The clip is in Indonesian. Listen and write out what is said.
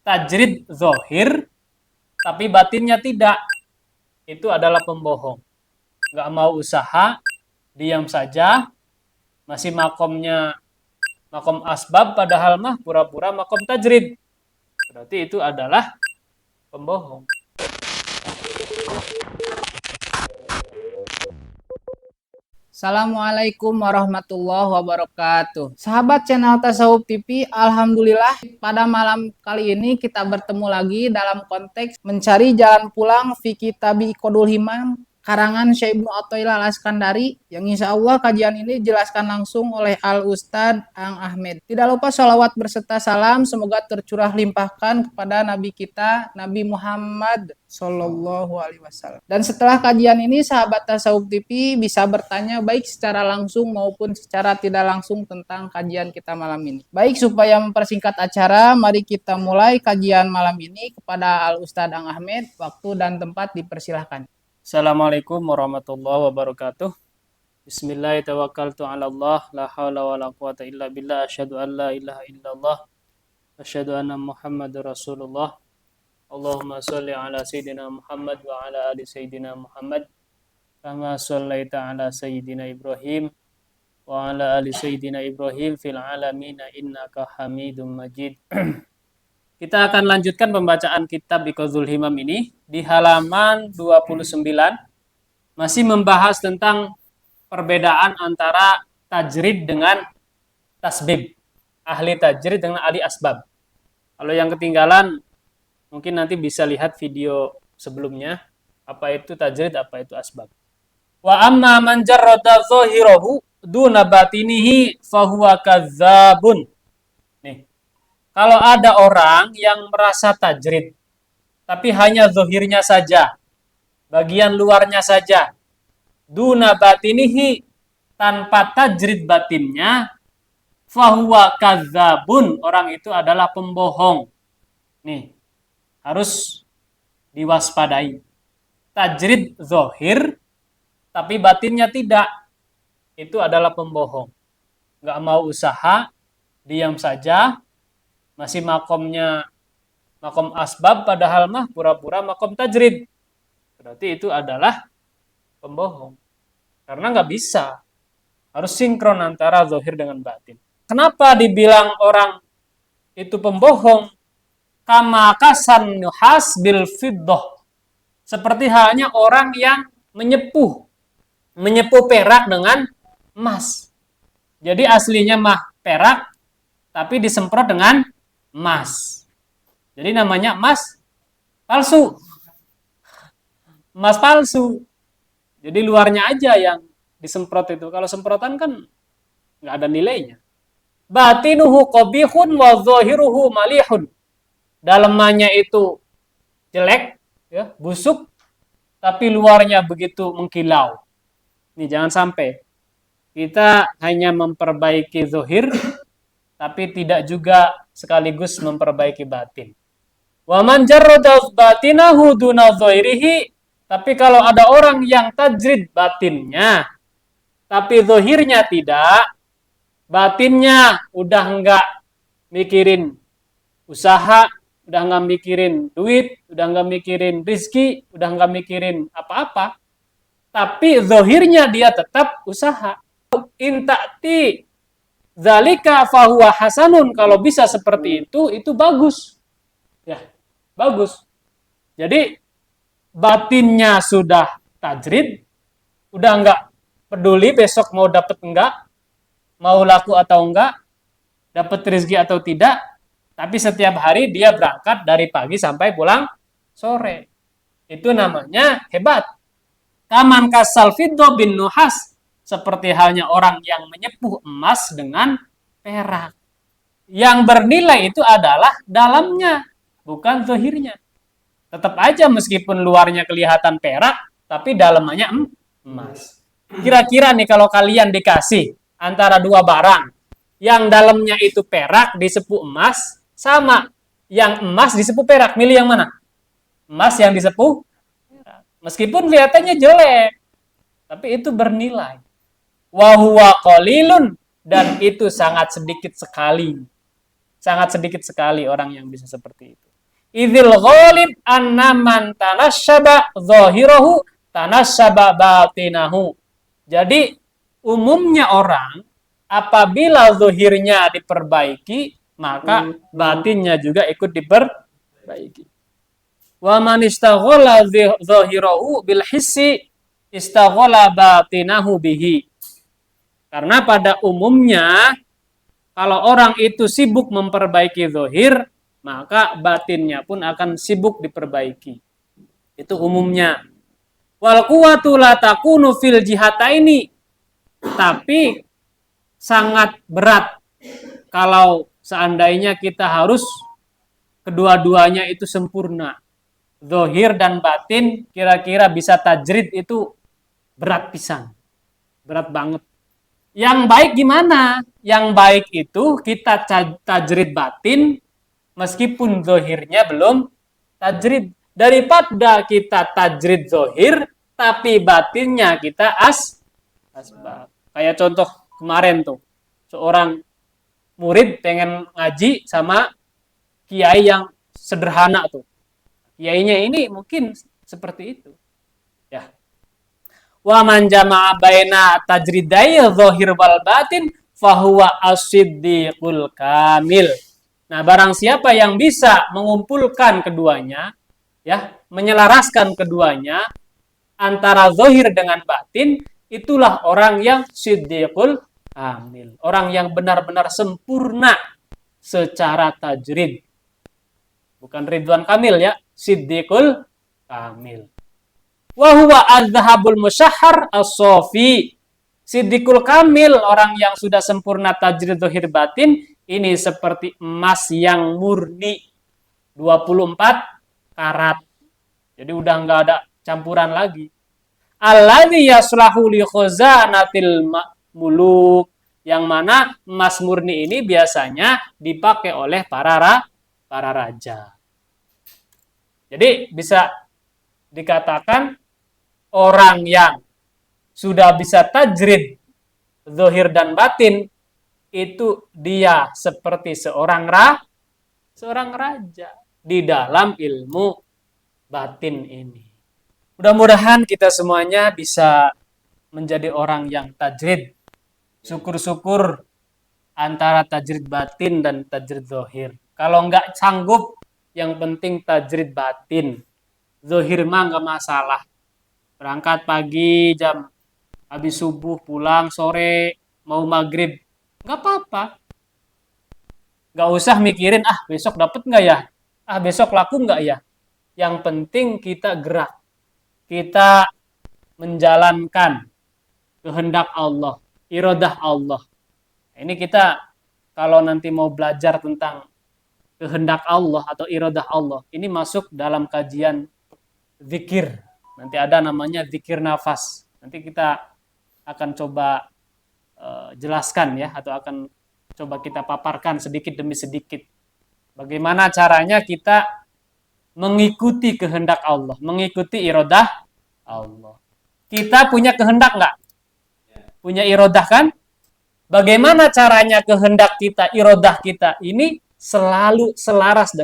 tajrid zohir, tapi batinnya tidak, itu adalah pembohong. Nggak mau usaha, diam saja, masih makomnya makom asbab, padahal mah pura-pura makom tajrid. Berarti itu adalah pembohong. Assalamualaikum warahmatullahi wabarakatuh. Sahabat channel Tasawuf TV, alhamdulillah pada malam kali ini kita bertemu lagi dalam konteks mencari jalan pulang fi Kitabi Qodul Himam karangan Syekh Ibnu Athaillah Al-Iskandari yang insya Allah kajian ini dijelaskan langsung oleh Al Ustadz Ang Ahmed. Tidak lupa sholawat berserta salam semoga tercurah limpahkan kepada Nabi kita Nabi Muhammad Sallallahu Alaihi Wasallam. Dan setelah kajian ini sahabat Tasawuf TV bisa bertanya baik secara langsung maupun secara tidak langsung tentang kajian kita malam ini. Baik, supaya mempersingkat acara, mari kita mulai kajian malam ini. Kepada Al Ustadz Ang Ahmed, waktu dan tempat dipersilahkan. Assalamualaikum warahmatullahi wabarakatuh. Bismillahirrahmanirrahim. La haula wa la quwata illa billah. Asyhadu an la ilaha illallah. Asyhadu anna Muhammadur Rasulullah. Allahumma sholli ala sayyidina Muhammad wa ala ali sayyidina Muhammad. Kama shallaita ala sayyidina Ibrahim wa ala ali sayyidina Ibrahim fil alamin innaka Hamidum Majid. Kita akan lanjutkan pembacaan kitab Iqadhul Himam ini di halaman 29. Masih membahas tentang perbedaan antara tajrid dengan tasbib. Ahli tajrid dengan ahli asbab. Kalau yang ketinggalan, mungkin nanti bisa lihat video sebelumnya. Apa itu tajrid, apa itu asbab. Wa amma man jarrada zahirahu duna batinihi fahuwa kadzabun. Nih. Kalau ada orang yang merasa tajrid, tapi hanya zahirnya saja, bagian luarnya saja, duna batinihi, tanpa tajrid batinnya, fahuwa kadzabun, orang itu adalah pembohong. Nih, harus diwaspadai. Tajrid zahir, tapi batinnya tidak, itu adalah pembohong. Nggak mau usaha, diam saja, masih makomnya makom asbab, padahal mah pura-pura makom tajrid. Berarti itu adalah pembohong. Karena nggak bisa. Harus sinkron antara zahir dengan batin. Kenapa dibilang orang itu pembohong? Kama kasan nuhas bil fiddah. Seperti halnya orang yang menyepuh perak dengan emas. Jadi aslinya mah perak, tapi disemprot dengan emas. Jadi namanya emas palsu. Emas palsu. Jadi luarnya aja yang disemprot itu. Kalau semprotan kan nggak ada nilainya. Batinuhu qabihun wa zahiruhu malihun. Dalamannya itu jelek, ya, busuk, tapi luarnya begitu mengkilau. Ini jangan sampai kita hanya memperbaiki zahir, tapi tidak juga sekaligus memperbaiki batin. Wa man jarrada batinahu duna zahirihi, tapi kalau ada orang yang tajrid batinnya, tapi zahirnya tidak, batinnya udah enggak mikirin usaha, udah enggak mikirin duit, udah enggak mikirin rizki, udah enggak mikirin apa-apa, tapi zahirnya dia tetap usaha. Inta'ti zalika fahuwa hasanun, kalau bisa seperti itu bagus. Ya, bagus. Jadi batinnya sudah tajrid, udah enggak peduli besok mau dapat enggak, mau laku atau enggak, dapat rezeki atau tidak, tapi setiap hari dia berangkat dari pagi sampai pulang sore. Itu namanya hebat. Kaman kasal fiddo bin nuhas, seperti halnya orang yang menyepuh emas dengan perak. Yang bernilai itu adalah dalamnya, bukan zahirnya. Tetap aja meskipun luarnya kelihatan perak, tapi dalamnya emas. Kira-kira nih kalau kalian dikasih antara dua barang, yang dalamnya itu perak disepuh emas, sama yang emas disepuh perak, milih yang mana? Emas yang disepuh perak. Meskipun kelihatannya jelek, tapi itu bernilai. Wa huwa qalilun, dan itu sangat sedikit sekali. Sangat sedikit sekali orang yang bisa seperti itu. Idzil ghalib anna man tanasyaba zahirahu tanasyaba batinahu. Jadi umumnya orang apabila zahirnya diperbaiki, maka batinnya juga ikut diperbaiki. Wa man istaghala zahirahu bil hissi istaghala batinahu bihi. Karena pada umumnya kalau orang itu sibuk memperbaiki zahir, maka batinnya pun akan sibuk diperbaiki. Itu umumnya. Wal quwwatu la takunu fil jihataini. Tapi sangat berat kalau seandainya kita harus kedua-duanya itu sempurna. Zahir dan batin kira-kira bisa tajrid itu berat pisan. Berat banget. Yang baik gimana? Yang baik itu kita tajrid batin meskipun zahirnya belum tajrid. Daripada kita tajrid zahir tapi batinnya kita asbab. Kayak contoh kemarin tuh. Seorang murid pengen ngaji sama kiai yang sederhana tuh. Kiainya ini mungkin seperti itu. Ya. Wa man jama'a baina tajridai zahir wal batin fahuwa as-siddiqul kamil. Nah, barang siapa yang bisa mengumpulkan keduanya, ya, menyelaraskan keduanya antara zahir dengan batin, itulah orang yang siddiqul kamil. Orang yang benar-benar sempurna secara tajrid. Bukan Ridwan Kamil ya, Siddiqul Kamil. Wa huwa az-zahabul musyahhar as-safi. Siddiqul Kamil, orang yang sudah sempurna tajrid zahir batin, ini seperti emas yang murni 24 karat. Jadi udah enggak ada campuran lagi. Alladzi yaslahu li khazanatil muluk, yang mana emas murni ini biasanya dipakai oleh para raja. Jadi bisa dikatakan orang yang sudah bisa tajrid zahir dan batin itu dia seperti seorang raja di dalam ilmu batin ini. Mudah-mudahan kita semuanya bisa menjadi orang yang tajrid. Syukur-syukur antara tajrid batin dan tajrid zahir. Kalau nggak sanggup, yang penting tajrid batin. Zahir mah nggak masalah. Berangkat pagi jam habis subuh, pulang sore, mau maghrib, nggak apa-apa. Nggak usah mikirin, besok dapat nggak ya? Besok laku nggak ya? Yang penting kita gerak. Kita menjalankan kehendak Allah, iradah Allah. Ini kita kalau nanti mau belajar tentang kehendak Allah atau iradah Allah, ini masuk dalam kajian zikir. Nanti ada namanya zikir nafas. Nanti kita akan coba jelaskan ya, atau akan coba kita paparkan sedikit demi sedikit. Bagaimana caranya kita mengikuti kehendak Allah, mengikuti iradah Allah. Kita punya kehendak nggak? Punya iradah kan? Bagaimana caranya kehendak kita, iradah kita ini selalu selaras dengan